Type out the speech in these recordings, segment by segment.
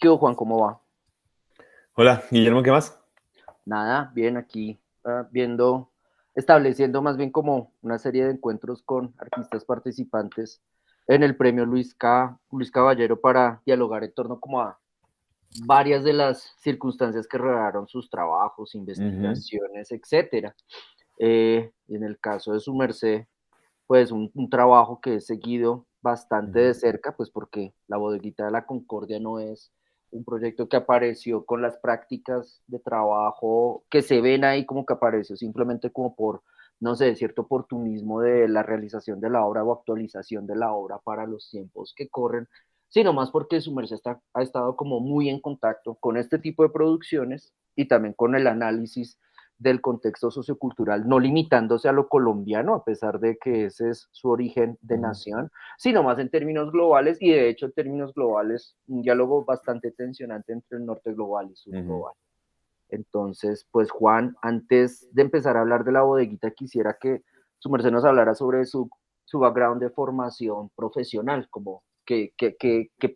¿Qué hubo, Juan? ¿Cómo va? Hola, Guillermo, ¿qué más? Nada, bien, aquí viendo, estableciendo más bien como una serie de encuentros con artistas participantes en el premio Luis Caballero para dialogar en torno como a varias de las circunstancias que rodearon sus trabajos, Ujú, investigaciones, etcétera. Y en el caso de su merced, pues un trabajo que he seguido bastante ujú, de cerca, pues porque la Bodeguita de la Concordia no es un proyecto que apareció con las prácticas de trabajo que se ven ahí, como que apareció simplemente como por, no sé, cierto oportunismo de la realización de la obra o actualización de la obra para los tiempos que corren, sino más porque su merced ha estado como muy en contacto con este tipo de producciones y también con el análisis del contexto sociocultural, no limitándose a lo colombiano, a pesar de que ese es su origen de ujú. nación, sino más en términos globales y de hecho en términos globales un diálogo bastante tensionante entre el norte global y sur Ujú. global. Entonces, pues Juan, antes de empezar a hablar de la bodeguita, quisiera que su merced nos hablara sobre su background de formación profesional, como qué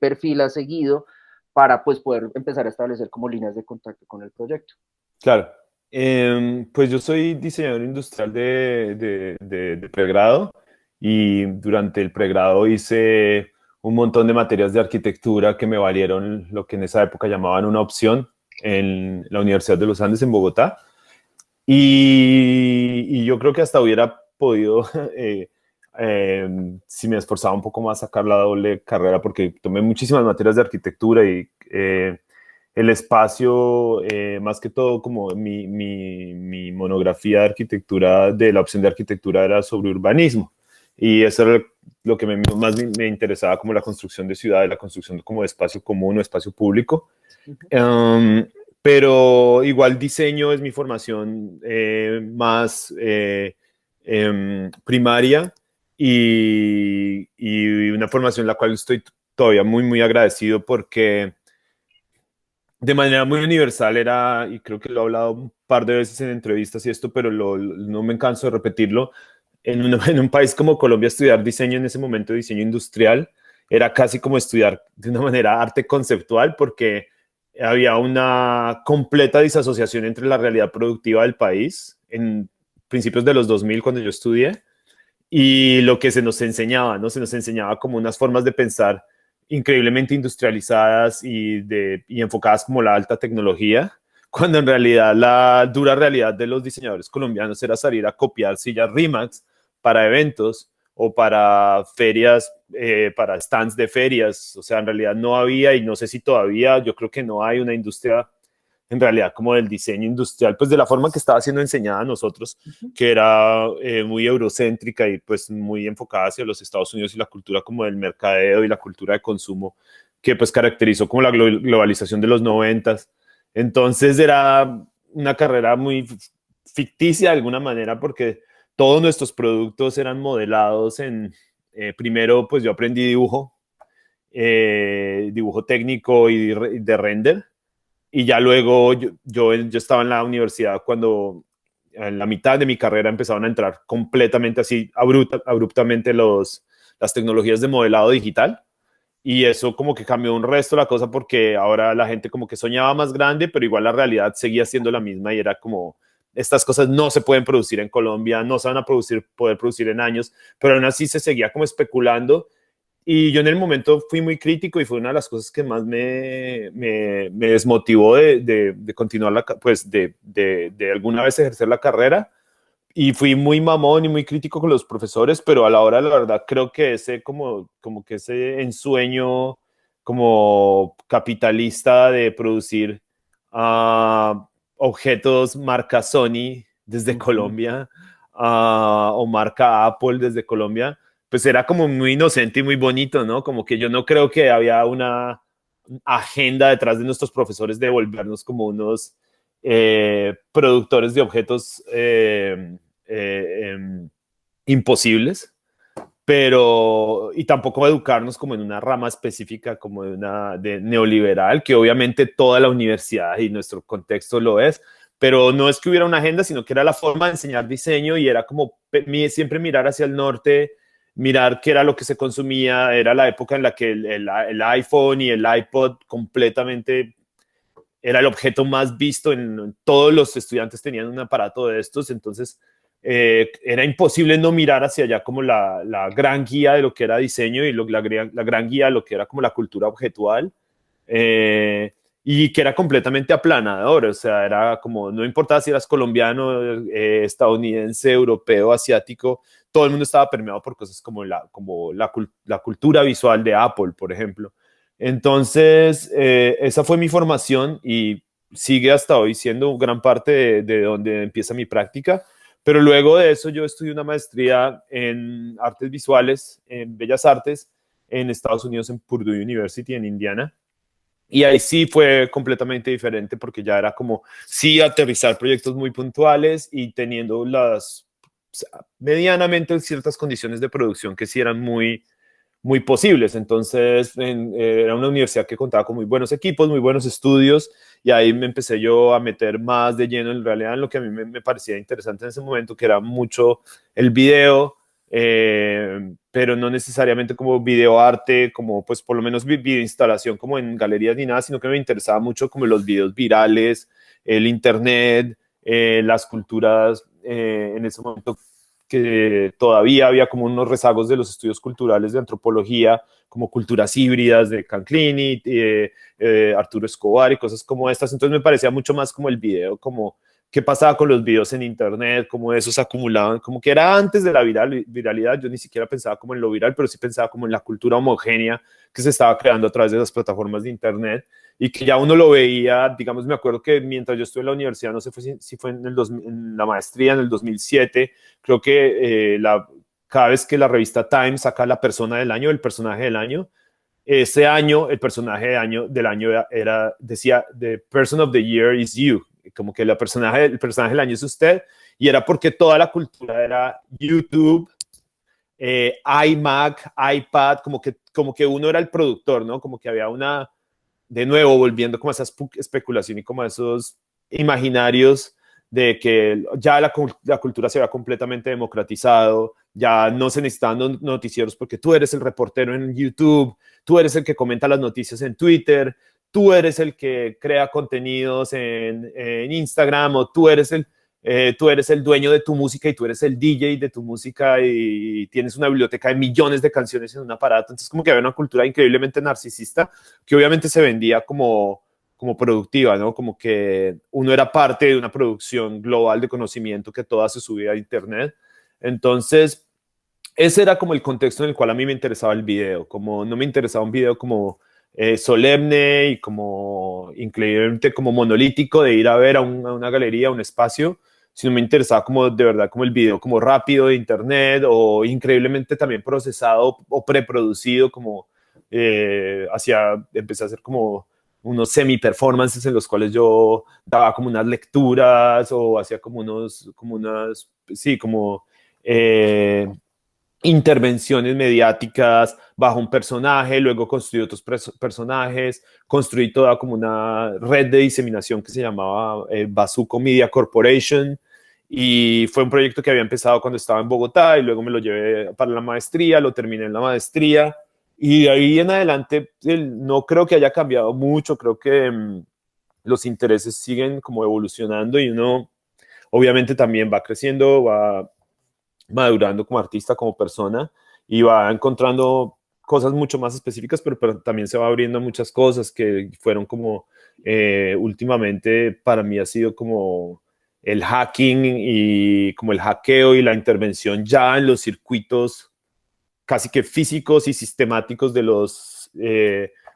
perfil ha seguido para pues poder empezar a establecer como líneas de contacto con el proyecto. Claro. Pues yo soy diseñador industrial de pregrado y durante el pregrado hice un montón de materias de arquitectura que me valieron lo que en esa época llamaban una opción en la Universidad de los Andes en Bogotá. Y yo creo que hasta hubiera podido, si me esforzaba un poco más, sacar la doble carrera, porque tomé muchísimas materias de arquitectura y el espacio, más que todo, como mi monografía de arquitectura, de la opción de arquitectura, era sobre urbanismo. Y eso era lo que más me interesaba, como la construcción de ciudades, la construcción como de espacio común o espacio público. Um, pero igual diseño es mi formación más primaria y una formación en la cual estoy todavía muy agradecido porque de manera muy universal era, y creo que lo he hablado un par de veces en entrevistas y esto, pero no me canso de repetirlo, en un país como Colombia estudiar diseño en ese momento, diseño industrial, era casi como estudiar de una manera arte conceptual porque había una completa disasociación entre la realidad productiva del país en principios de los 2000 cuando yo estudié y lo que se nos enseñaba, ¿no? Se nos enseñaba como unas formas de pensar increíblemente industrializadas y enfocadas como la alta tecnología, cuando en realidad la dura realidad de los diseñadores colombianos era salir a copiar sillas Rimax para eventos o para ferias, para stands de ferias. O sea, en realidad no había, y no sé si todavía, yo creo que no hay una industria en realidad como del diseño industrial, pues de la forma que estaba siendo enseñada a nosotros, que era muy eurocéntrica y pues muy enfocada hacia los Estados Unidos y la cultura como del mercadeo y la cultura de consumo que pues caracterizó como la globalización de los noventas. Entonces era una carrera muy ficticia de alguna manera porque todos nuestros productos eran modelados en, primero pues yo aprendí dibujo técnico y de render y ya luego yo estaba en la universidad cuando en la mitad de mi carrera empezaron a entrar completamente así abruptamente las tecnologías de modelado digital. Y eso como que cambió un resto la cosa porque ahora la gente como que soñaba más grande, pero igual la realidad seguía siendo la misma y era como, estas cosas no se pueden producir en Colombia, no se van a poder producir en años, pero aún así se seguía como especulando y yo en el momento fui muy crítico y fue una de las cosas que más me desmotivó de continuar, pues de alguna vez ejercer la carrera. Y fui muy mamón y muy crítico con los profesores, pero a la hora de la verdad creo que ese como que ese ensueño como capitalista de producir objetos marca Sony desde Uh -huh. Colombia o marca Apple desde Colombia, pues era como muy inocente y muy bonito, ¿no? Como que yo no creo que había una agenda detrás de nuestros profesores de volvernos como unos productores de objetos eh, imposibles, pero y tampoco educarnos como en una rama específica como de neoliberal, que obviamente toda la universidad y nuestro contexto lo es, pero no es que hubiera una agenda, sino que era la forma de enseñar diseño y era como siempre mirar hacia el norte mirar qué era lo que se consumía. Era la época en la que el iPhone y el iPod completamente era el objeto más visto. Todos los estudiantes tenían un aparato de estos, entonces era imposible no mirar hacia allá como la gran guía de lo que era diseño y la gran guía de lo que era como la cultura objetual. Y que era completamente aplanador, o sea, era como, no importaba si eras colombiano, estadounidense, europeo, asiático, todo el mundo estaba permeado por cosas como la cultura visual de Apple, por ejemplo. Entonces, esa fue mi formación y sigue hasta hoy siendo gran parte de donde empieza mi práctica. Pero luego de eso yo estudié una maestría en artes visuales, en bellas artes, en Estados Unidos, en Purdue University, en Indiana. Y ahí sí fue completamente diferente porque ya era como, sí, aterrizar proyectos muy puntuales y teniendo medianamente ciertas condiciones de producción que sí eran muy posibles. Entonces, era una universidad que contaba con muy buenos equipos, muy buenos estudios, y ahí me empecé yo a meter más de lleno en realidad en lo que a mí me parecía interesante en ese momento, que era mucho el video, pero no necesariamente como videoarte, como pues por lo menos video instalación como en galerías ni nada, sino que me interesaba mucho como los videos virales, el internet, las culturas en ese momento que todavía había como unos rezagos de los estudios culturales de antropología, como culturas híbridas de Canclini, Arturo Escobar y cosas como estas. Entonces me parecía mucho más como el video, como qué pasaba con los videos en internet, cómo esos acumulaban, como que era antes de la viralidad. Yo ni siquiera pensaba como en lo viral, pero sí pensaba como en la cultura homogénea que se estaba creando a través de las plataformas de internet y que ya uno lo veía. Digamos, me acuerdo que mientras yo estuve en la universidad, no sé si fue en la maestría en el 2007, creo que cada vez que la revista Time saca la persona del año, el personaje del año, ese año el personaje del año decía The person of the year is you, como que el personaje del año es usted, y era porque toda la cultura era YouTube, iMac, iPad, como que uno era el productor, ¿no? Como que había de nuevo, volviendo como a esa especulación y como a esos imaginarios de que ya la cultura se había completamente democratizado, ya no se necesitaban noticieros porque tú eres el reportero en YouTube, tú eres el que comenta las noticias en Twitter, tú eres el que crea contenidos en Instagram, o tú eres el dueño de tu música y tú eres el DJ de tu música y tienes una biblioteca de millones de canciones en un aparato. Entonces como que había una cultura increíblemente narcisista que obviamente se vendía como productiva, ¿no? Como que uno era parte de una producción global de conocimiento que toda se subía a internet. Entonces, ese era como el contexto en el cual a mí me interesaba el video, como no me interesaba un video como solemne y como increíblemente como monolítico de ir a ver a una galería, a un espacio, sino me interesaba como de verdad como el video como rápido de internet o increíblemente también procesado o preproducido, como empecé a hacer como unos semi-performances en los cuales yo daba como unas lecturas o hacía sí, como intervenciones mediáticas bajo un personaje, luego construí otros personajes, construí toda como una red de diseminación que se llamaba Bazuco Media Corporation, y fue un proyecto que había empezado cuando estaba en Bogotá y luego me lo llevé para la maestría, lo terminé en la maestría y de ahí en adelante no creo que haya cambiado mucho, creo que los intereses siguen como evolucionando y uno obviamente también va creciendo, va madurando como artista, como persona, y va encontrando cosas mucho más específicas, pero también se va abriendo muchas cosas que fueron como últimamente para mí ha sido como el hacking y como el hackeo y la intervención ya en los circuitos casi que físicos y sistemáticos de los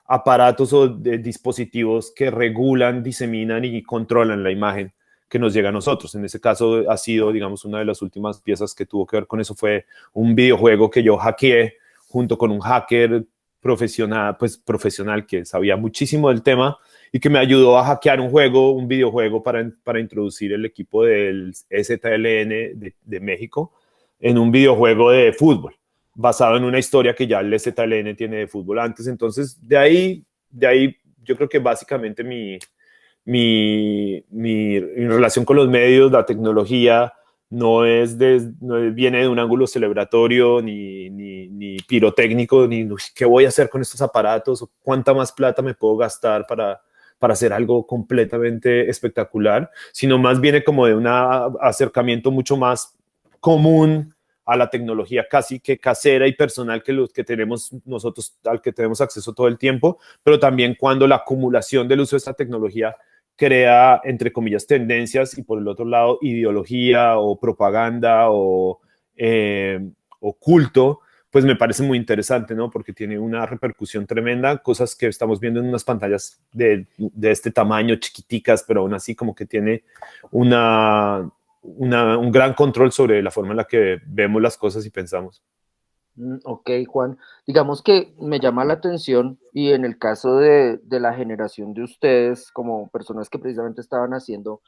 aparatos o de dispositivos que regulan, diseminan y controlan la imagen que nos llega a nosotros. En ese caso ha sido, digamos, una de las últimas piezas que tuvo que ver con eso fue un videojuego que yo hackeé junto con un hacker profesional que sabía muchísimo del tema y que me ayudó a hackear un videojuego para introducir el equipo del EZLN de México en un videojuego de fútbol basado en una historia que ya el EZLN tiene de fútbol antes. Entonces, de ahí yo creo que básicamente mi relación con los medios, la tecnología, no viene de un ángulo celebratorio, ni pirotécnico, ni qué voy a hacer con estos aparatos, o cuánta más plata me puedo gastar para hacer algo completamente espectacular, sino más viene como de un acercamiento mucho más común a la tecnología casi que casera y personal que los que tenemos nosotros, al que tenemos acceso todo el tiempo, pero también cuando la acumulación del uso de esta tecnología crea, entre comillas, tendencias y por el otro lado ideología o propaganda o culto, pues me parece muy interesante, ¿no? Porque tiene una repercusión tremenda, cosas que estamos viendo en unas pantallas de este tamaño, chiquiticas, pero aún así como que tiene un gran control sobre la forma en la que vemos las cosas y pensamos. Ok, Juan. Digamos que me llama la atención y en el caso de la generación de ustedes, como personas que precisamente estaban haciendo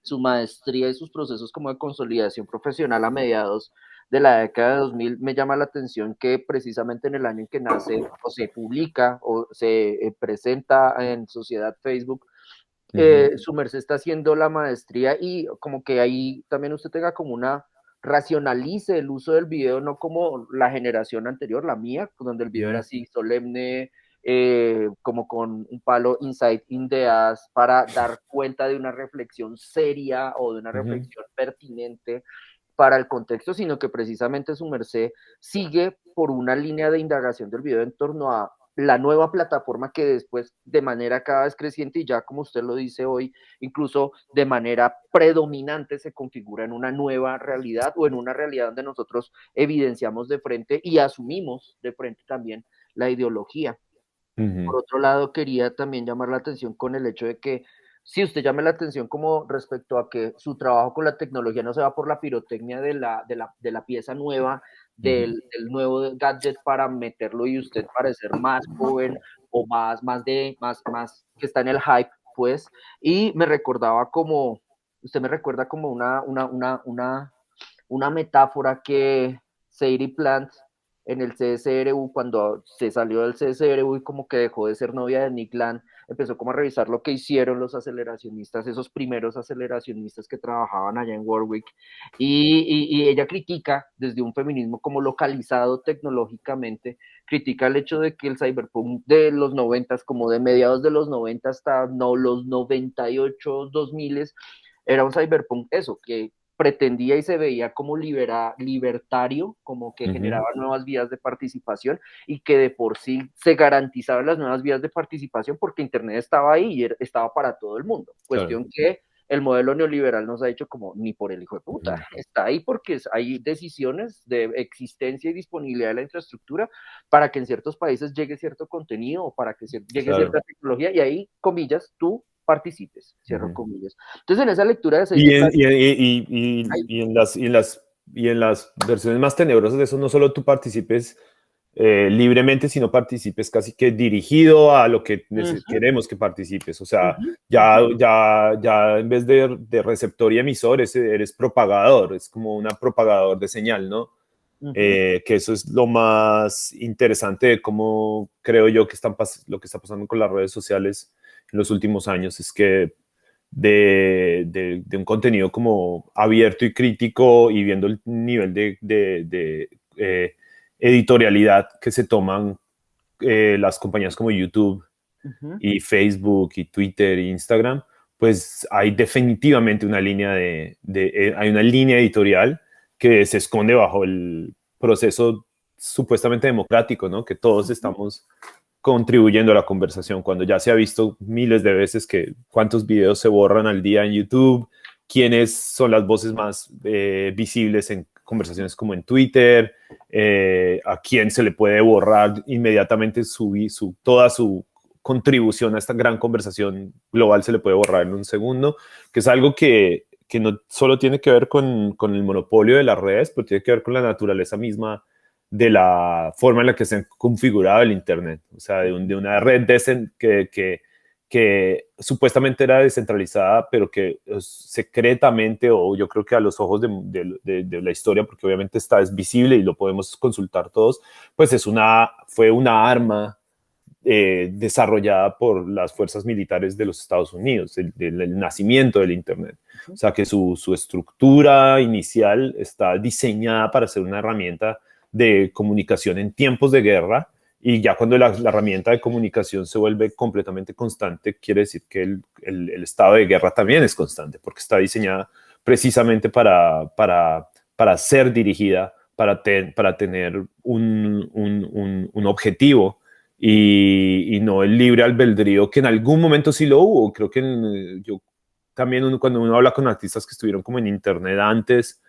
su maestría y sus procesos como de consolidación profesional a mediados de la década de 2000, me llama la atención que precisamente en el año en que nace o se publica o se presenta en Sociedad Facebook, su merced está haciendo la maestría y como que ahí también usted tenga como una racionalice el uso del video, no como la generación anterior, la mía, donde el video era así solemne, como con un palo inside in the ass para dar cuenta de una reflexión seria o de una reflexión pertinente para el contexto, sino que precisamente su merced sigue por una línea de indagación del video en torno a la nueva plataforma que después de manera cada vez creciente y ya como usted lo dice hoy, incluso de manera predominante se configura en una nueva realidad o en una realidad donde nosotros evidenciamos de frente y asumimos de frente también la ideología. Por otro lado, quería también llamar la atención con el hecho de que si usted llame la atención como respecto a que su trabajo con la tecnología no se va por la pirotecnia de la pieza nueva, del nuevo gadget para meterlo y usted parecer más joven o más que está en el hype, pues, y me recordaba como, usted me recuerda como una metáfora que Sadie Plant en el CSRU, cuando se salió del CSRU y como que dejó de ser novia de Nick Land, empezó como a revisar lo que hicieron los aceleracionistas, esos primeros aceleracionistas que trabajaban allá en Warwick, y ella critica desde un feminismo como localizado tecnológicamente, critica el hecho de que el cyberpunk de los 90, como de mediados de los 90 hasta no, los 98, 2000, era un cyberpunk eso, que pretendía y se veía como libertario, como que generaba nuevas vías de participación y que de por sí se garantizaban las nuevas vías de participación porque Internet estaba ahí y estaba para todo el mundo. Claro. Cuestión que el modelo neoliberal nos ha dicho como ni por el hijo de puta, está ahí porque hay decisiones de existencia y disponibilidad de la infraestructura para que en ciertos países llegue cierto contenido o para que llegue cierta tecnología y ahí, comillas, tú participes, cierro comillas. Entonces, en esa lectura de Y Sadie en, Plant, y en las versiones más tenebrosas de eso, no solo tú participes libremente, sino participes casi que dirigido a lo que queremos que participes. O sea, ya en vez de receptor y emisor, eres propagador, es como un propagador de señal, ¿no? Que eso es lo más interesante de cómo creo yo que lo que está pasando con las redes sociales en los últimos años, es que de un contenido como abierto y crítico y viendo el nivel de editorialidad que se toman las compañías como YouTube y Facebook y Twitter e Instagram, pues hay definitivamente una línea hay una línea editorial que se esconde bajo el proceso supuestamente democrático, ¿no? Que todos estamos contribuyendo a la conversación, cuando ya se ha visto miles de veces que cuántos videos se borran al día en YouTube, quiénes son las voces más visibles en conversaciones como en Twitter, a quién se le puede borrar inmediatamente toda su contribución a esta gran conversación global, se le puede borrar en un segundo, que es algo que no solo tiene que ver con el monopolio de las redes, pero tiene que ver con la naturaleza misma de la forma en la que se ha configurado el Internet, o sea, de una red que supuestamente era descentralizada, pero que secretamente, o yo creo que a los ojos de la historia, porque obviamente es visible y lo podemos consultar todos, pues fue una arma desarrollada por las fuerzas militares de los Estados Unidos, el nacimiento del Internet. O sea, que su estructura inicial está diseñada para ser una herramienta de comunicación en tiempos de guerra, y ya cuando la herramienta de comunicación se vuelve completamente constante, quiere decir que el estado de guerra también es constante, porque está diseñada precisamente para ser dirigida, para tener un objetivo, y no el libre albedrío, que en algún momento sí lo hubo. Creo que yo también, cuando uno habla con artistas que estuvieron como en internet antes,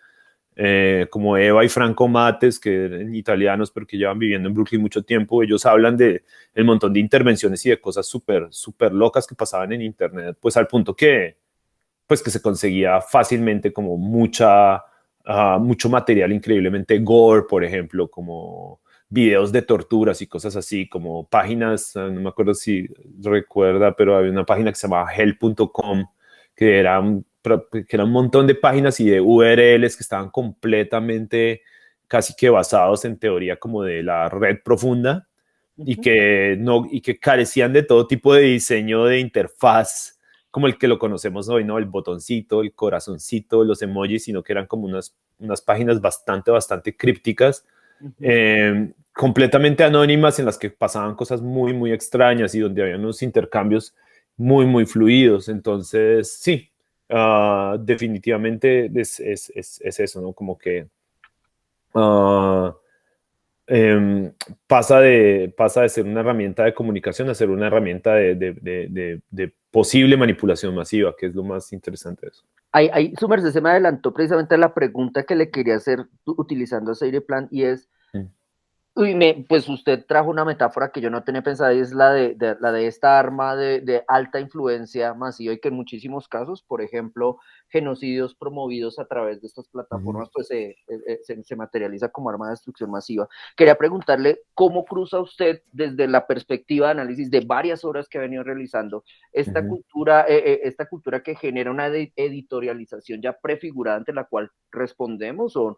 como Eva y Franco Mates, que eran italianos pero que llevan viviendo en Brooklyn mucho tiempo, ellos hablan de el montón de intervenciones y de cosas súper locas que pasaban en internet, pues al punto pues que se conseguía fácilmente como mucho material increíblemente gore, por ejemplo, como videos de torturas y cosas así, como páginas, no me acuerdo si recuerda, pero había una página que se llamaba hell.com, que era un montón de páginas y de URLs que estaban completamente casi que basados en teoría como de la red profunda, y que carecían de todo tipo de diseño de interfaz como el que lo conocemos hoy, ¿no? El botoncito, el corazoncito, los emojis, sino que eran como unas páginas bastante crípticas, completamente anónimas, en las que pasaban cosas muy extrañas y donde había unos intercambios muy fluidos. Entonces, sí, definitivamente es eso, ¿no? Como que pasa de ser una herramienta de comunicación a ser una herramienta de posible manipulación masiva, que es lo más interesante de eso. Ahí su merced se me adelantó precisamente a la pregunta que le quería hacer utilizando Plan, y es, pues usted trajo una metáfora que yo no tenía pensada, y es la de esta arma de alta influencia masiva, y que en muchísimos casos, por ejemplo, genocidios promovidos a través de estas plataformas, pues se materializa como arma de destrucción masiva. Quería preguntarle cómo cruza usted, desde la perspectiva de análisis de varias obras que ha venido realizando, esta cultura que genera una editorialización ya prefigurada ante la cual respondemos, o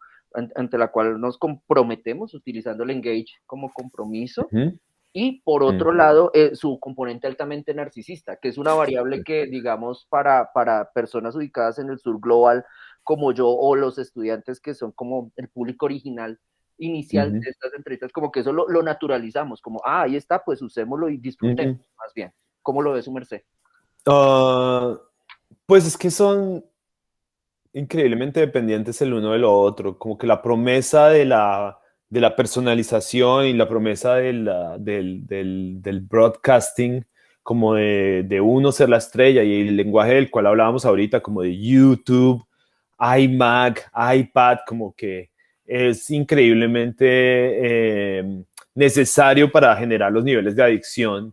ante la cual nos comprometemos utilizando el engage como compromiso, y por otro lado, su componente altamente narcisista, que es una variable que, digamos, para personas ubicadas en el sur global como yo, o los estudiantes que son como el público original inicial de estas entrevistas, como que eso lo naturalizamos, como, ahí está, pues usémoslo y disfrutemos más bien. ¿Cómo lo ve su merced? Pues es que son increíblemente dependientes el uno de lo otro, como que la promesa de la personalización y la promesa del broadcasting, como de uno ser la estrella, y el lenguaje del cual hablábamos ahorita, como de YouTube, iMac, iPad, como que es increíblemente necesario para generar los niveles de adicción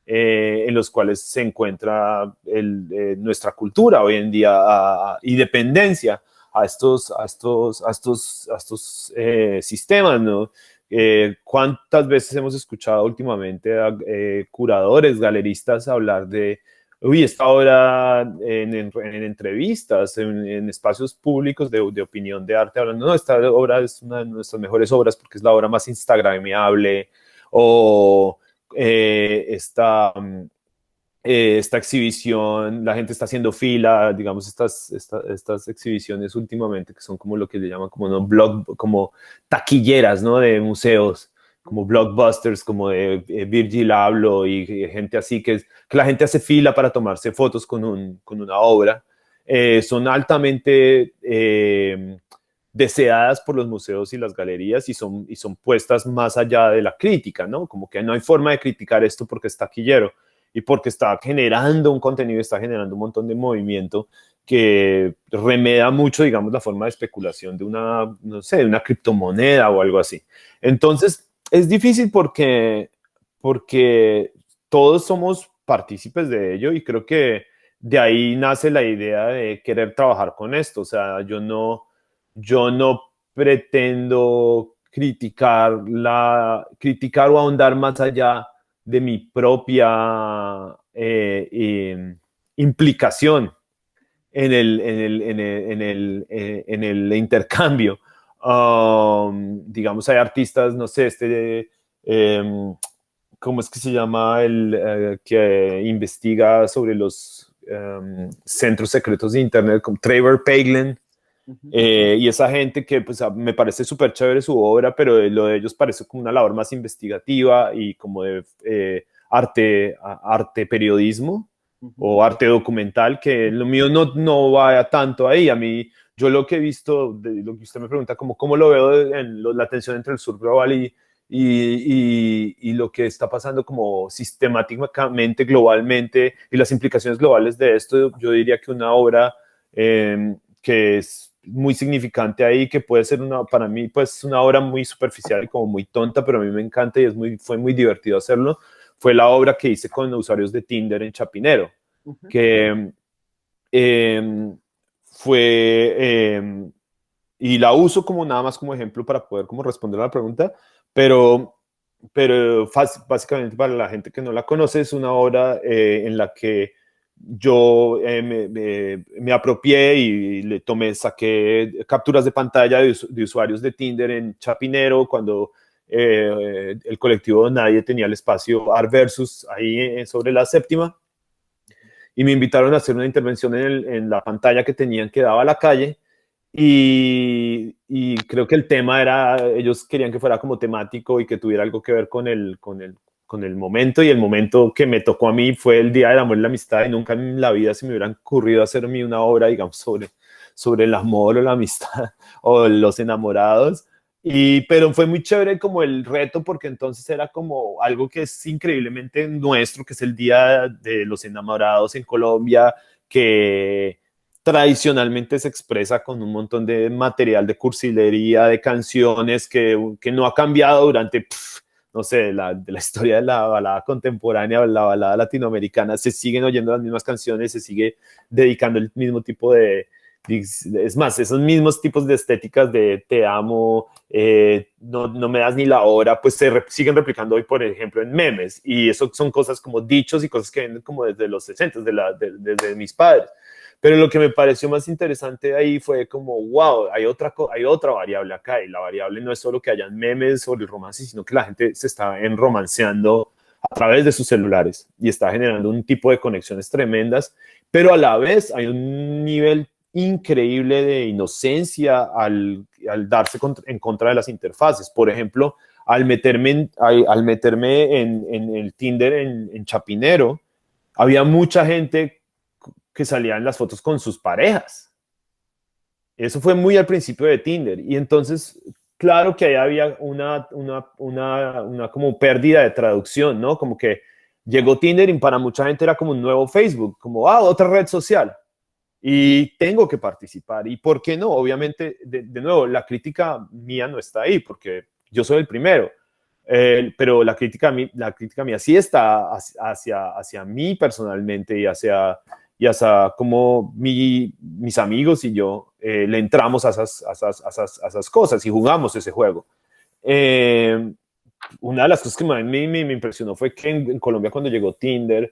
en los cuales se encuentra nuestra cultura hoy en día, y dependencia a estos sistemas, ¿no? ¿Cuántas veces hemos escuchado últimamente a curadores, galeristas hablar de, uy, esta obra en entrevistas, en espacios públicos de opinión de arte, hablando, no, esta obra es una de nuestras mejores obras porque es la obra más instagramable, o esta exhibición, la gente está haciendo fila, digamos, estas exhibiciones últimamente, que son como lo que le llaman como, ¿no? Como taquilleras, ¿no? De museos, como blockbusters, como de Virgil Abloh y gente así, que la gente hace fila para tomarse fotos con una obra. Son altamente deseadas por los museos y las galerías, y son puestas más allá de la crítica, ¿no? Como que no hay forma de criticar esto porque es taquillero y porque está generando un contenido, está generando un montón de movimiento que remeda mucho, digamos, la forma de especulación de no sé, de una criptomoneda o algo así. Entonces, es difícil porque todos somos partícipes de ello, y creo que de ahí nace la idea de querer trabajar con esto. O sea, yo no pretendo criticar o ahondar más allá de mi propia implicación en el intercambio. Digamos, hay artistas, no sé, ¿cómo es que se llama el que investiga sobre los centros secretos de Internet? Como Trevor Paglen. Y esa gente que pues, me parece súper chévere su obra, pero lo de ellos parece como una labor más investigativa y como de arte periodismo o arte documental, que lo mío no va tanto ahí. A mí, yo lo que he visto, de lo que usted me pregunta, como cómo lo veo en la tensión entre el sur global y lo que está pasando como sistemáticamente, globalmente, y las implicaciones globales de esto, yo diría que una obra que es muy significante ahí, que puede ser para mí, pues una obra muy superficial y como muy tonta, pero a mí me encanta y fue muy divertido hacerlo, fue la obra que hice con usuarios de Tinder en Chapinero, que eh, fue, y la uso como nada más como ejemplo para poder como responder a la pregunta, pero básicamente para la gente que no la conoce, es una obra en la que yo me apropié y le saqué capturas de pantalla de usuarios de Tinder en Chapinero cuando el colectivo Nadie tenía el espacio Art Versus ahí sobre la séptima, y me invitaron a hacer una intervención en la pantalla que tenían que daba a la calle. Y creo que el tema era, ellos querían que fuera como temático y que tuviera algo que ver con el momento, y el momento que me tocó a mí fue el Día del Amor y la Amistad, y nunca en la vida se me hubiera ocurrido hacerme una obra, digamos, sobre el amor o la amistad o los enamorados. Pero fue muy chévere como el reto, porque entonces era como algo que es increíblemente nuestro, que es el Día de los Enamorados en Colombia, que tradicionalmente se expresa con un montón de material de cursilería, de canciones que no ha cambiado durante, no sé, de la historia de la balada contemporánea o la balada latinoamericana. Se siguen oyendo las mismas canciones, se sigue dedicando el mismo tipo es más, esos mismos tipos de estéticas de te amo, no me das ni la hora, pues siguen replicando hoy, por ejemplo, en memes. Y eso son cosas como dichos y cosas que vienen como desde los 60, desde mis padres. Pero lo que me pareció más interesante ahí fue como, wow, hay otra variable acá, y la variable no es solo que hayan memes sobre el romance, sino que la gente se está enromanceando a través de sus celulares y está generando un tipo de conexiones tremendas, pero a la vez hay un nivel increíble de inocencia al darse en contra de las interfaces. Por ejemplo, al meterme en el Tinder en Chapinero, había mucha gente que salía en las fotos con sus parejas. Eso fue muy al principio de Tinder. Y entonces, claro que ahí había una como pérdida de traducción, ¿no? Como que llegó Tinder y para mucha gente era como un nuevo Facebook, como, otra red social. Y tengo que participar. ¿Y por qué no? Obviamente, de nuevo, la crítica mía no está ahí, porque yo soy el primero. Pero la crítica mía sí está hacia mí personalmente, y hasta como mis amigos y yo le entramos a esas cosas y jugamos ese juego. Una de las cosas que más me impresionó fue que en Colombia, cuando llegó Tinder,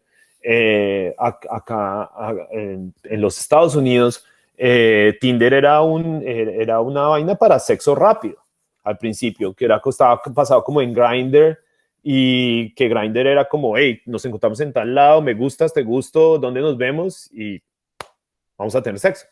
acá en los Estados Unidos, Tinder era una vaina para sexo rápido al principio, que estaba pasado como en Grindr, y que Grindr era como, hey, nos encontramos en tal lado, me gustas, te gusto, ¿dónde nos vemos? Y vamos a tener sexo.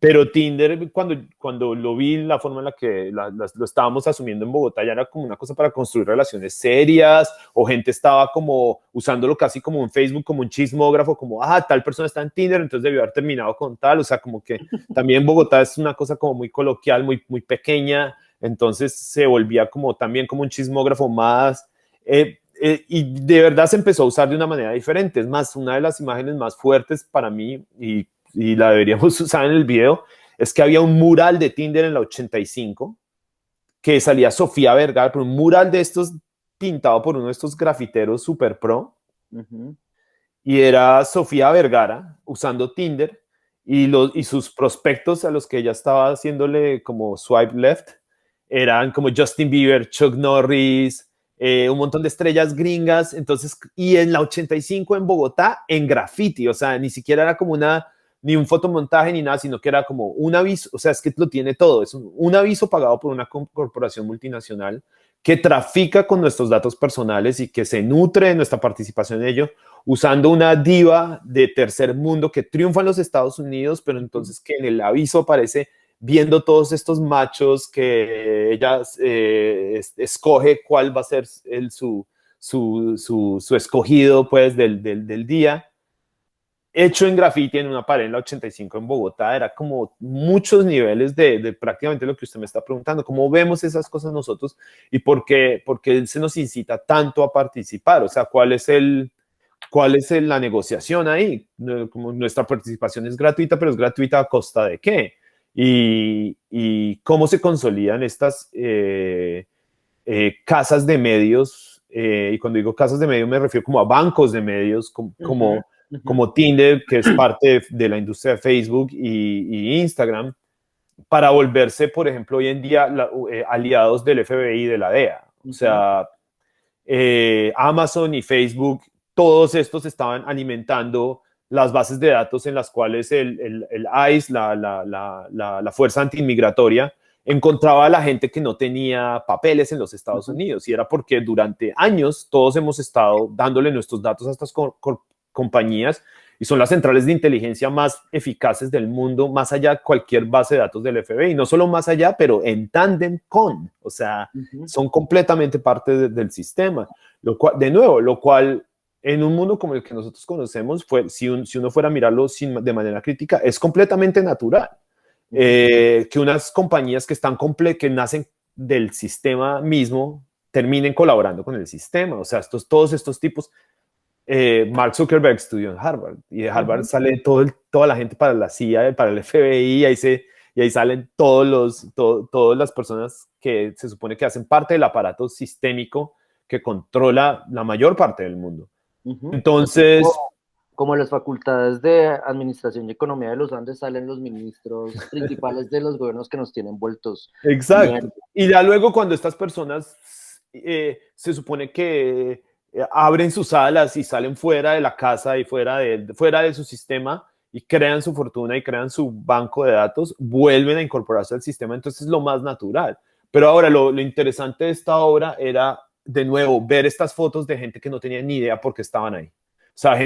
Pero Tinder, cuando lo vi, la forma en la que lo estábamos asumiendo en Bogotá, ya era como una cosa para construir relaciones serias, o gente estaba como usándolo casi como un Facebook, como un chismógrafo, como, tal persona está en Tinder, entonces debió haber terminado con tal. O sea, como que también Bogotá es una cosa como muy coloquial, muy, muy pequeña, entonces se volvía como también como un chismógrafo más. Y de verdad se empezó a usar de una manera diferente. Es más, una de las imágenes más fuertes para mí, y la deberíamos usar en el video, es que había un mural de Tinder en la 85 que salía Sofía Vergara, pero un mural de estos pintado por uno de estos grafiteros super pro, y era Sofía Vergara usando Tinder, y sus prospectos a los que ella estaba haciéndole como swipe left eran como Justin Bieber, Chuck Norris, un montón de estrellas gringas. Entonces, y en la 85 en Bogotá, en graffiti, o sea, ni siquiera era como ni un fotomontaje ni nada, sino que era como un aviso. O sea, es que lo tiene todo, es un aviso pagado por una corporación multinacional que trafica con nuestros datos personales y que se nutre de nuestra participación en ello, usando una diva de tercer mundo que triunfa en los Estados Unidos, pero entonces que en el aviso aparece viendo todos estos machos que ella escoge cuál va a ser su escogido pues, del día, hecho en graffiti en una pared en la 85 en Bogotá. Era como muchos niveles de prácticamente lo que usted me está preguntando. ¿Cómo vemos esas cosas nosotros y por qué se nos incita tanto a participar? O sea, ¿cuál es la negociación ahí? Como nuestra participación es gratuita, pero es gratuita ¿a costa de qué? Y cómo se consolidan estas casas de medios, y cuando digo casas de medios me refiero como a bancos de medios, como Tinder, que es parte de la industria de Facebook y Instagram, para volverse, por ejemplo, hoy en día aliados del FBI y de la DEA. O sea, Amazon y Facebook, todos estos estaban alimentando las bases de datos en las cuales el ICE, la Fuerza Antiinmigratoria, encontraba a la gente que no tenía papeles en los Estados Unidos. Y era porque durante años todos hemos estado dándole nuestros datos a estas compañías y son las centrales de inteligencia más eficaces del mundo, más allá de cualquier base de datos del FBI. No solo más allá, pero en tándem con. O sea, son completamente parte del sistema. Lo cual en un mundo como el que nosotros conocemos, si uno fuera a mirarlo de manera crítica, es completamente natural. Que unas compañías que nacen del sistema mismo terminen colaborando con el sistema. O sea, todos estos tipos. Mark Zuckerberg estudió en Harvard y de Harvard sale toda la gente para la CIA, para el FBI, y ahí salen todas las personas que se supone que hacen parte del aparato sistémico que controla la mayor parte del mundo. Entonces, como las facultades de Administración y Economía de los Andes salen los ministros principales de los gobiernos que nos tienen vueltos. Exacto. Y ya luego cuando estas personas se supone que abren sus alas y salen fuera de la casa y fuera de su sistema y crean su fortuna y crean su banco de datos, vuelven a incorporarse al sistema. Entonces es lo más natural. Pero ahora lo interesante de esta obra era, de nuevo, ver estas fotos de gente que no tenía ni idea por qué estaban ahí. O sea,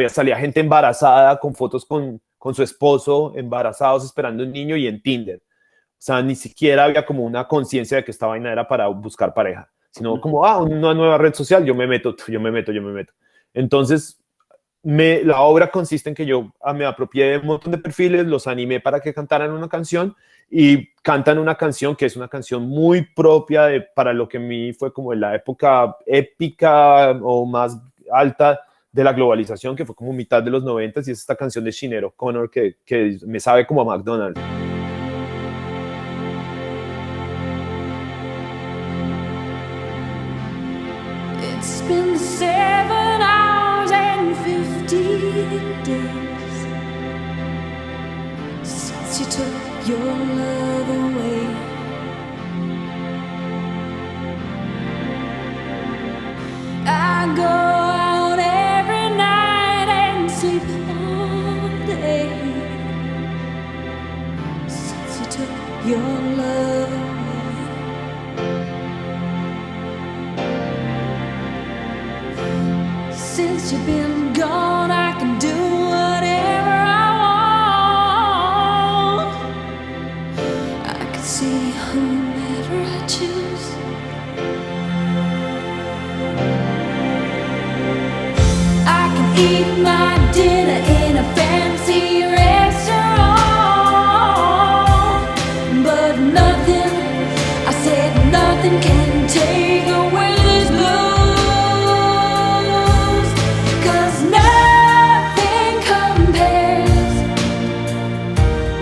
salía gente embarazada con fotos con su esposo, embarazados, esperando un niño y en Tinder. O sea, ni siquiera había como una conciencia de que esta vaina era para buscar pareja, sino como, una nueva red social, yo me meto. Entonces, la obra consiste en que yo me apropié de un montón de perfiles, los animé para que cantaran una canción y cantan una canción que es una canción muy propia para lo que a mí fue como en la época épica o más alta de la globalización, que fue como mitad de los 90s, y es esta canción de Sinéad O'Connor que me sabe como a McDonald's. It's been 7 hours and 50 days since you took your love away. I go out every night and sleep all day since you took your love away. Since you've been gone, I can do whatever I want. I can see whomever I choose. I can eat my dinner in a fancy restaurant, but nothing, I said nothing can take away this blues.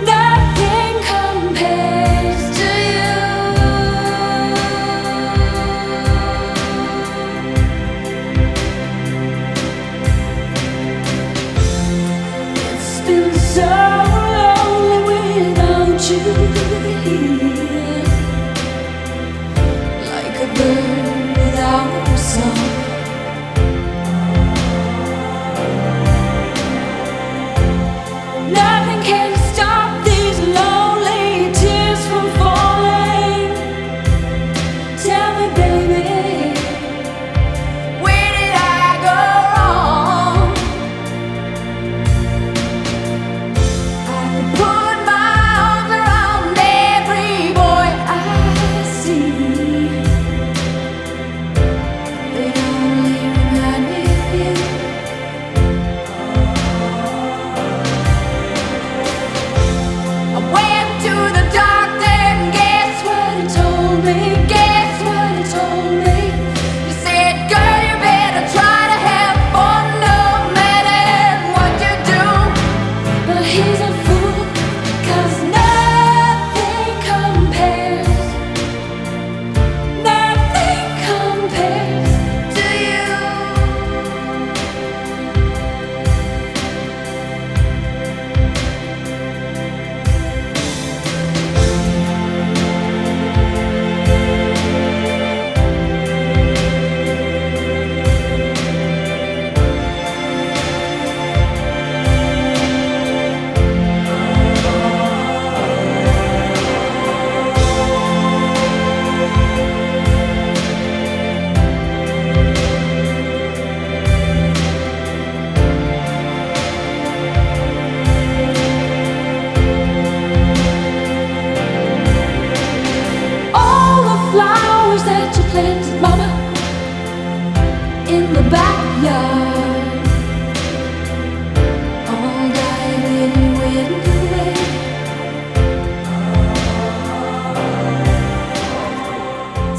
Nothing compares to you.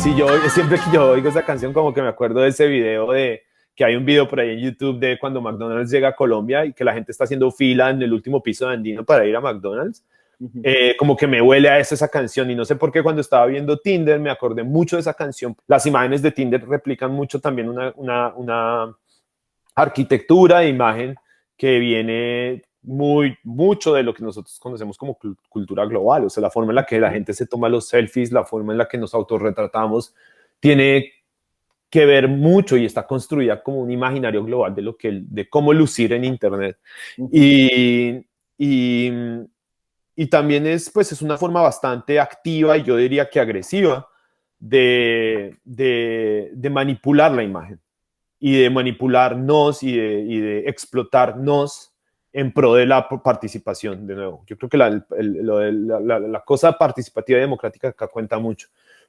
Sí, siempre que yo oigo esa canción como que me acuerdo de ese video que hay un video por ahí en YouTube de cuando McDonald's llega a Colombia y que la gente está haciendo fila en el último piso de Andino para ir a McDonald's. Como que me huele a eso esa canción y no sé por qué cuando estaba viendo Tinder me acordé mucho de esa canción. Las imágenes de Tinder replican mucho también una arquitectura de imagen que viene mucho de lo que nosotros conocemos como cultura global, o sea, la forma en la que la gente se toma los selfies, la forma en la que nos autorretratamos, tiene que ver mucho y está construida como un imaginario global de cómo lucir en Internet. Y, y, y también pues, es una forma bastante activa y yo diría que agresiva de manipular la imagen y de manipularnos y de explotarnos en pro de la participación, de nuevo. Yo creo que la cosa participativa y democrática acá cuenta mucho.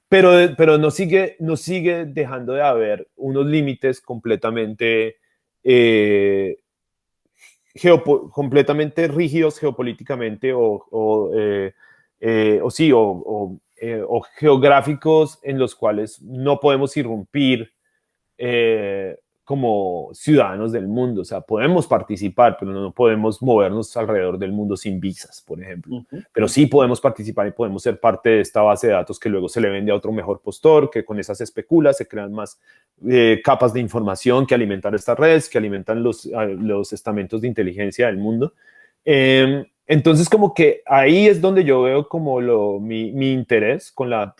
Pero no sigue dejando de haber unos límites completamente, completamente rígidos geopolíticamente o geográficos en los cuales no podemos irrumpir como ciudadanos del mundo. O sea, podemos participar, pero no podemos movernos alrededor del mundo sin visas, por ejemplo. Pero sí podemos participar y podemos ser parte de esta base de datos que luego se le vende a otro mejor postor, que con esas especula, se crean más capas de información que alimentan estas redes, que alimentan los estamentos de inteligencia del mundo. Entonces, como que ahí es donde yo veo como mi interés con la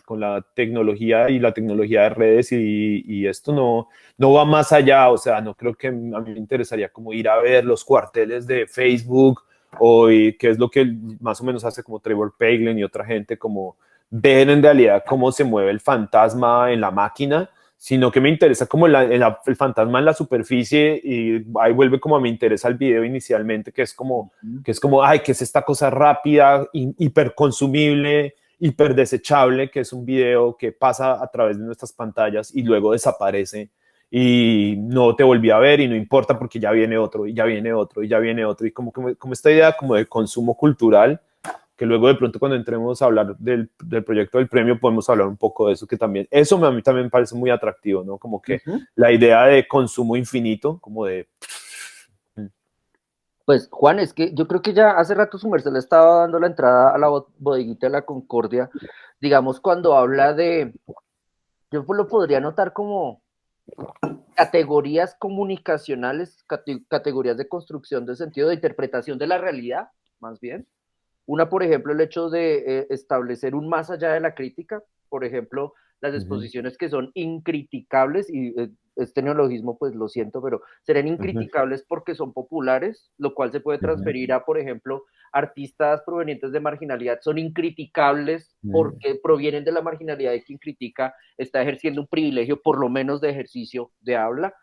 tecnología y la tecnología de redes y esto no va más allá, o sea, no creo que a mí me interesaría como ir a ver los cuarteles de Facebook qué es lo que más o menos hace como Trevor Paglen y otra gente, como ver en realidad cómo se mueve el fantasma en la máquina, sino que me interesa como el fantasma en la superficie y ahí vuelve como a me interesa el video inicialmente, que es como, ay, ¿qué es esta cosa rápida, hiperconsumible, hiperdesechable, que es un video que pasa a través de nuestras pantallas y luego desaparece y no te volví a ver y no importa porque ya viene otro y ya viene otro y ya viene otro y como esta idea como de consumo cultural, que luego de pronto cuando entremos a hablar del proyecto del premio podemos hablar un poco de eso, que también, eso a mí también me parece muy atractivo, ¿no? Como que la idea de consumo infinito, como de... Pues Juan, es que yo creo que ya hace rato su merced le estaba dando la entrada a la bodeguita de la Concordia, digamos cuando habla yo lo podría notar como categorías comunicacionales, categorías de construcción de sentido, de interpretación de la realidad, más bien. Una, por ejemplo, el hecho de establecer un más allá de la crítica, por ejemplo, las exposiciones que son incriticables, y este neologismo, pues lo siento, pero serán incriticables porque son populares, lo cual se puede transferir a, por ejemplo, artistas provenientes de marginalidad, son incriticables porque provienen de la marginalidad y quien critica está ejerciendo un privilegio, por lo menos de ejercicio de habla,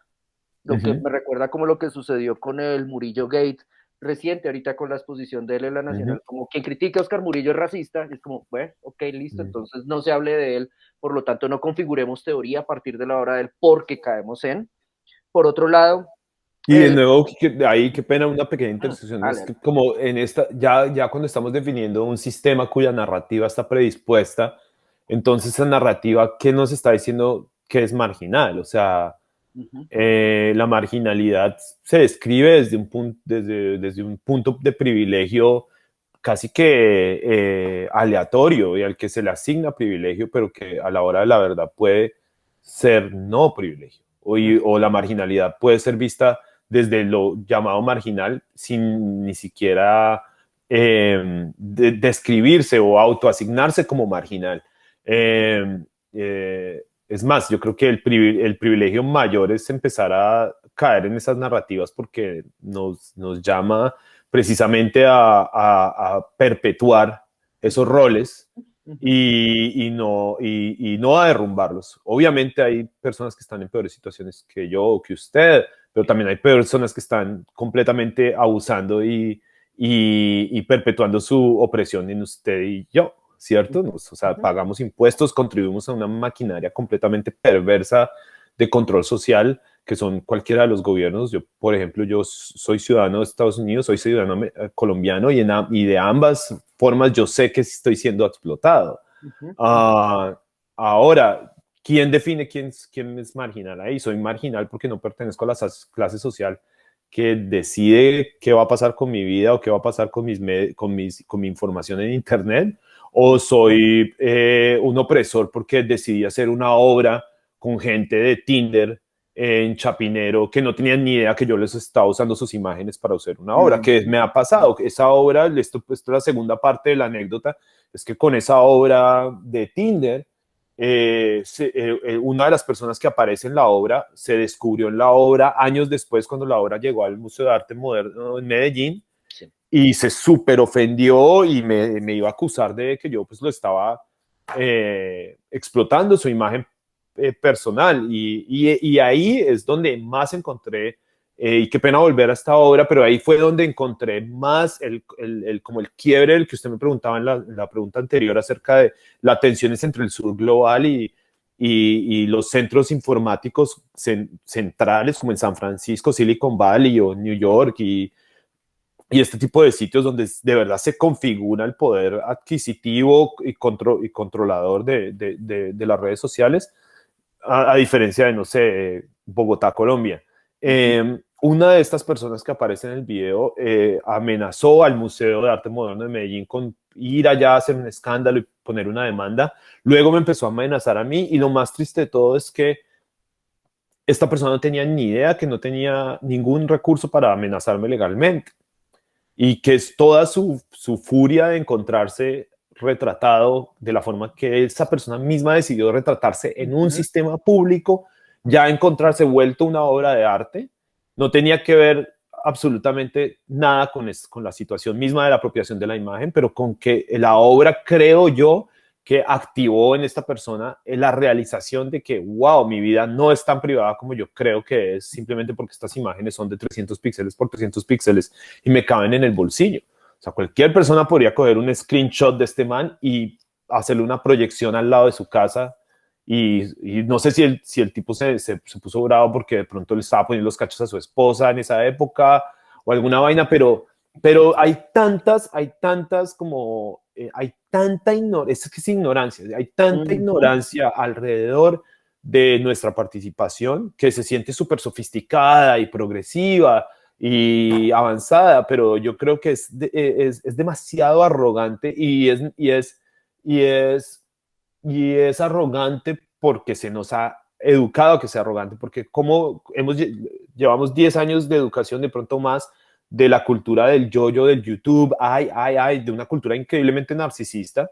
lo que me recuerda como lo que sucedió con el Murillo Gate, reciente, ahorita con la exposición de él en la Nacional, como quien critica a Oscar Murillo es racista, es como, bueno, ok, listo, entonces no se hable de él, por lo tanto no configuremos teoría a partir de la hora del porque caemos en. Por otro lado... Y de nuevo, ahí qué pena una pequeña intersección, Vale. es que como en ya cuando estamos definiendo un sistema cuya narrativa está predispuesta, entonces esa narrativa, ¿qué nos está diciendo que es marginal? O sea, la marginalidad se describe desde un punto de privilegio casi que aleatorio y al que se le asigna privilegio, pero que a la hora de la verdad puede ser no privilegio. O la marginalidad puede ser vista desde lo llamado marginal sin ni siquiera describirse o autoasignarse como marginal. Es más, yo creo que el privilegio mayor es empezar a caer en esas narrativas porque nos llama precisamente a perpetuar esos roles y no a derrumbarlos. Obviamente hay personas que están en peores situaciones que yo o que usted, pero también hay personas que están completamente abusando y perpetuando su opresión en usted y yo. ¿Cierto? O sea, pagamos impuestos, contribuimos a una maquinaria completamente perversa de control social que son cualquiera de los gobiernos. Yo, por ejemplo, yo soy ciudadano de Estados Unidos, soy ciudadano colombiano y de ambas formas yo sé que estoy siendo explotado. Ahora, ¿quién define quién es marginal ahí? Soy marginal porque no pertenezco a la clase social que decide qué va a pasar con mi vida o qué va a pasar con mi información en Internet, o soy un opresor porque decidí hacer una obra con gente de Tinder en Chapinero que no tenían ni idea que yo les estaba usando sus imágenes para hacer una obra, que me ha pasado. Esa obra, esto es la segunda parte de la anécdota, es que con esa obra de Tinder, una de las personas que aparece en la obra se descubrió en la obra años después cuando la obra llegó al Museo de Arte Moderno en Medellín, Sí. y se súper ofendió y me iba a acusar de que yo pues lo estaba explotando su imagen personal, y ahí es donde más encontré, y qué pena volver a esta obra, pero ahí fue donde encontré más como el quiebre del que usted me preguntaba en la pregunta anterior acerca de las tensiones entre el sur global y los centros informáticos centrales como en San Francisco, Silicon Valley o New York y este tipo de sitios donde de verdad se configura el poder adquisitivo y controlador de las redes sociales, a diferencia de, no sé, Bogotá, Colombia. Una de estas personas que aparece en el video amenazó al Museo de Arte Moderno de Medellín con ir allá a hacer un escándalo y poner una demanda. Luego me empezó a amenazar a mí, y lo más triste de todo es que esta persona no tenía ni idea, que no tenía ningún recurso para amenazarme legalmente, y que es toda su furia de encontrarse retratado de la forma que esa persona misma decidió retratarse en un sistema público, ya encontrarse vuelto una obra de arte, no tenía que ver absolutamente nada con la situación misma de la apropiación de la imagen, pero con que la obra, creo yo, que activó en esta persona la realización de que, wow, mi vida no es tan privada como yo creo que es, simplemente porque estas imágenes son de 300 píxeles por 300 píxeles y me caben en el bolsillo. O sea, cualquier persona podría coger un screenshot de este man y hacerle una proyección al lado de su casa, y no sé si el tipo se puso bravo porque de pronto le estaba poniendo los cachos a su esposa en esa época o alguna vaina, pero hay tantas como, hay tanta ignorancia, es que es ignorancia, hay tanta ignorancia alrededor de nuestra participación que se siente súper sofisticada y progresiva y avanzada, pero yo creo que es demasiado arrogante, y es arrogante porque se nos ha educado a que sea arrogante, porque como llevamos 10 años de educación, de pronto más, de la cultura del yo-yo, del YouTube, de una cultura increíblemente narcisista.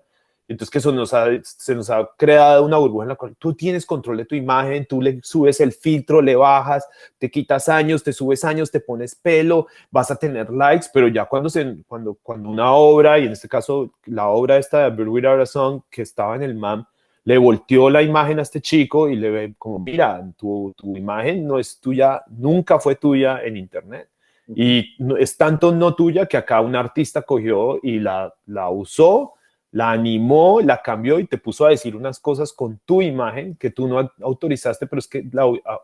Entonces que se nos ha creado una burbuja en la cual tú tienes control de tu imagen, tú le subes el filtro, le bajas, te quitas años, te subes años, te pones pelo, vas a tener likes, pero ya cuando una obra, y en este caso la obra esta de Bird Without a Song, que estaba en el MAM, le volteó la imagen a este chico y le ve como, mira, tu imagen no es tuya, nunca fue tuya en Internet. Y es tanto no tuya que acá un artista cogió y la usó, la animó, la cambió y te puso a decir unas cosas con tu imagen que tú no autorizaste, pero es que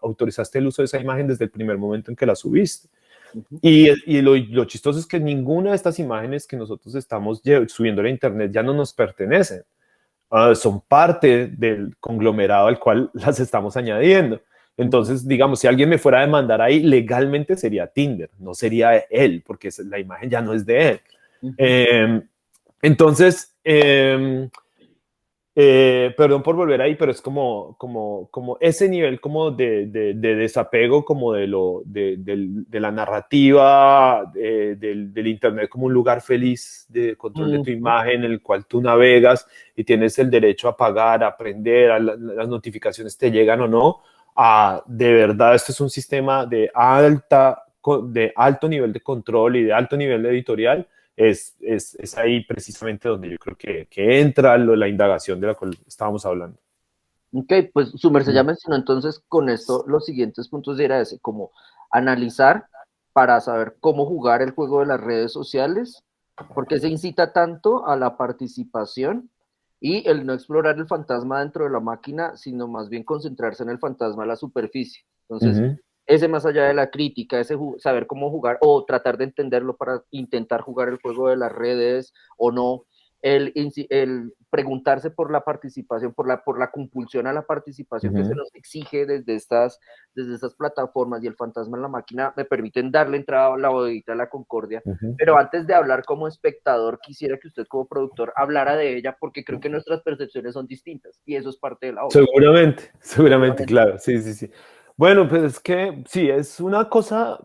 autorizaste el uso de esa imagen desde el primer momento en que la subiste. Y lo chistoso es que ninguna de estas imágenes que nosotros estamos subiendo a internet ya no nos pertenecen. Son parte del conglomerado al cual las estamos añadiendo. Entonces, digamos, si alguien me fuera a demandar ahí, legalmente sería Tinder, no sería él, porque la imagen ya no es de él. Entonces, perdón por volver ahí, pero es como ese nivel como de desapego como de la narrativa del Internet como un lugar feliz de control de tu imagen en el cual tú navegas y tienes el derecho a pagar, a aprender, las notificaciones te llegan o no, de verdad esto es un sistema de alto nivel de control y de alto nivel editorial. Es ahí precisamente donde yo creo que entra la indagación de la cual estábamos hablando. Ok, pues su merced ya mencionó entonces con esto los siguientes puntos era ese, como analizar para saber cómo jugar el juego de las redes sociales, porque se incita tanto a la participación y el no explorar el fantasma dentro de la máquina, sino más bien concentrarse en el fantasma a la superficie. Entonces, ese más allá de la crítica, ese saber cómo jugar o tratar de entenderlo para intentar jugar el juego de las redes o no, el preguntarse por la participación, por la compulsión a la participación que se nos exige desde estas plataformas y el fantasma en la máquina me permiten darle entrada a la bodeguita de la Concordia. Pero antes de hablar como espectador, quisiera que usted como productor hablara de ella, porque creo que nuestras percepciones son distintas y eso es parte de la obra. Seguramente, claro, sí, sí, sí. Bueno, pues es que sí, es una cosa,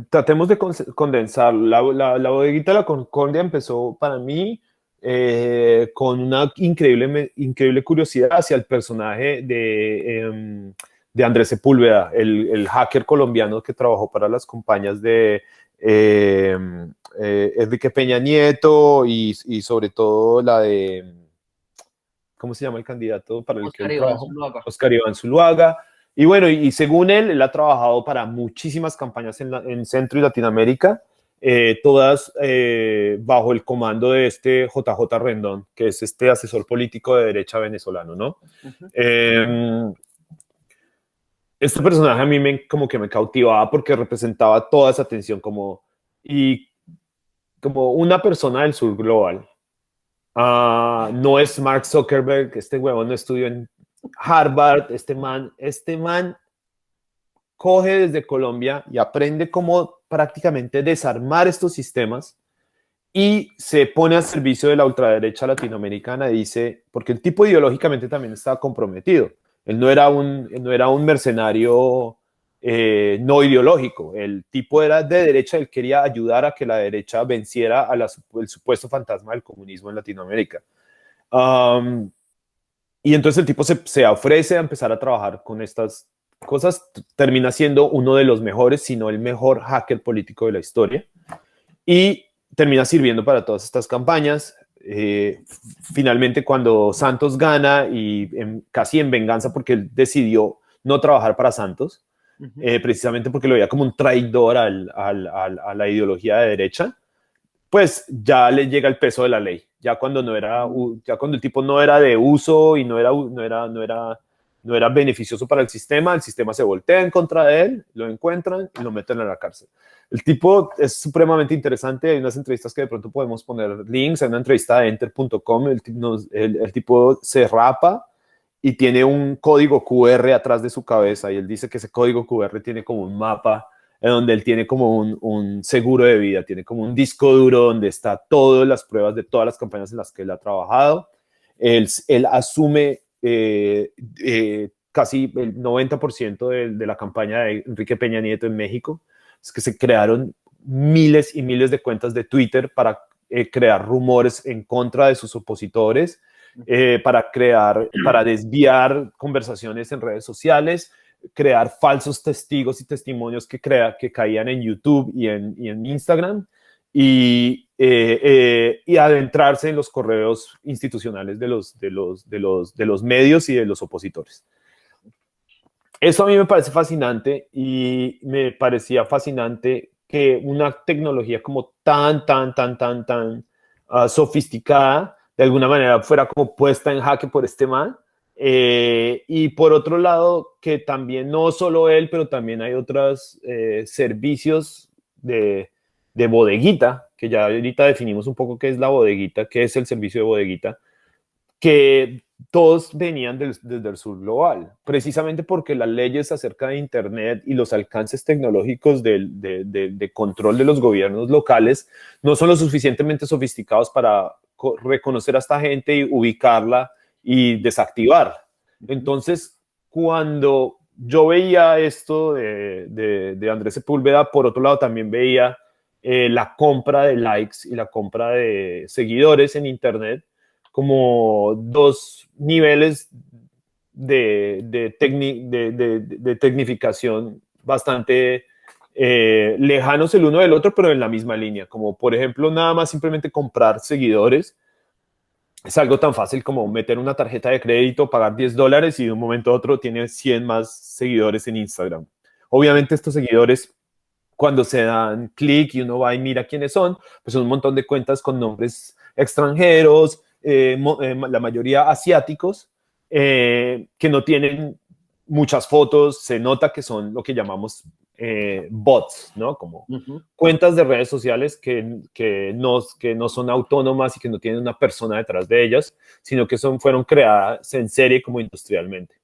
tratemos de condensar. La bodeguita de la Concordia empezó para mí con una increíble curiosidad hacia el personaje de Andrés Sepúlveda, el hacker colombiano que trabajó para las campañas de Enrique Peña Nieto y sobre todo la de, ¿cómo se llama el candidato para el que él trabajó? Oscar Iván Zuluaga. Y bueno, y según él ha trabajado para muchísimas campañas en Centro y Latinoamérica, todas bajo el comando de este JJ Rendón, que es este asesor político de derecha venezolano, ¿no? Este personaje a mí como que me cautivaba porque representaba toda esa tensión como una persona del sur global. No es Mark Zuckerberg, este huevón no estudió en Harvard, este man coge desde Colombia y aprende cómo prácticamente desarmar estos sistemas y se pone al servicio de la ultraderecha latinoamericana y dice, porque el tipo ideológicamente también estaba comprometido, él no era un mercenario no ideológico, el tipo era de derecha, él quería ayudar a que la derecha venciera el supuesto fantasma del comunismo en Latinoamérica. Y entonces el tipo se ofrece a empezar a trabajar con estas cosas, termina siendo uno de los mejores, si no el mejor hacker político de la historia, y termina sirviendo para todas estas campañas. Finalmente, cuando Santos gana, y casi en venganza, porque él decidió no trabajar para Santos, precisamente porque lo veía como un traidor a la ideología de derecha, pues ya le llega el peso de la ley. Ya cuando el tipo no era de uso y no era beneficioso para el sistema se voltea en contra de él, lo encuentran y lo meten a la cárcel. El tipo es supremamente interesante, hay unas entrevistas que de pronto podemos poner links, hay una entrevista de enter.com, el tipo se rapa y tiene un código QR atrás de su cabeza y él dice que ese código QR tiene como un mapa en donde él tiene como un seguro de vida, tiene como un disco duro donde está todas las pruebas de todas las campañas en las que él ha trabajado. Él asume casi el 90% de la campaña de Enrique Peña Nieto en México. Es que se crearon miles y miles de cuentas de Twitter para crear rumores en contra de sus opositores, para desviar conversaciones en redes sociales, crear falsos testigos y testimonios que caían en YouTube y en Instagram, y adentrarse en los correos institucionales de los medios y de los opositores. Eso a mí me parece fascinante, y me parecía fascinante que una tecnología como tan sofisticada de alguna manera fuera como puesta en jaque por este man. Y por otro lado, que también no solo él, pero también hay otros servicios de bodeguita, que ya ahorita definimos un poco qué es la bodeguita, qué es el servicio de bodeguita, que todos venían desde el sur global, precisamente porque las leyes acerca de Internet y los alcances tecnológicos de control de los gobiernos locales no son lo suficientemente sofisticados para reconocer a esta gente y ubicarla y desactivar. Entonces, cuando yo veía esto de Andrés Sepúlveda, por otro lado también veía la compra de likes y la compra de seguidores en Internet como dos niveles de tecnificación bastante lejanos el uno del otro, pero en la misma línea. Como por ejemplo, nada más simplemente comprar seguidores es algo tan fácil como meter una tarjeta de crédito, pagar $10 y de un momento a otro tiene 100 más seguidores en Instagram. Obviamente estos seguidores, cuando se dan clic y uno va y mira quiénes son, pues son un montón de cuentas con nombres extranjeros, la mayoría asiáticos, que no tienen muchas fotos, se nota que son lo que llamamos bots, ¿no? Como cuentas de redes sociales que no son autónomas y que no tienen una persona detrás de ellas, sino que fueron creadas en serie como industrialmente.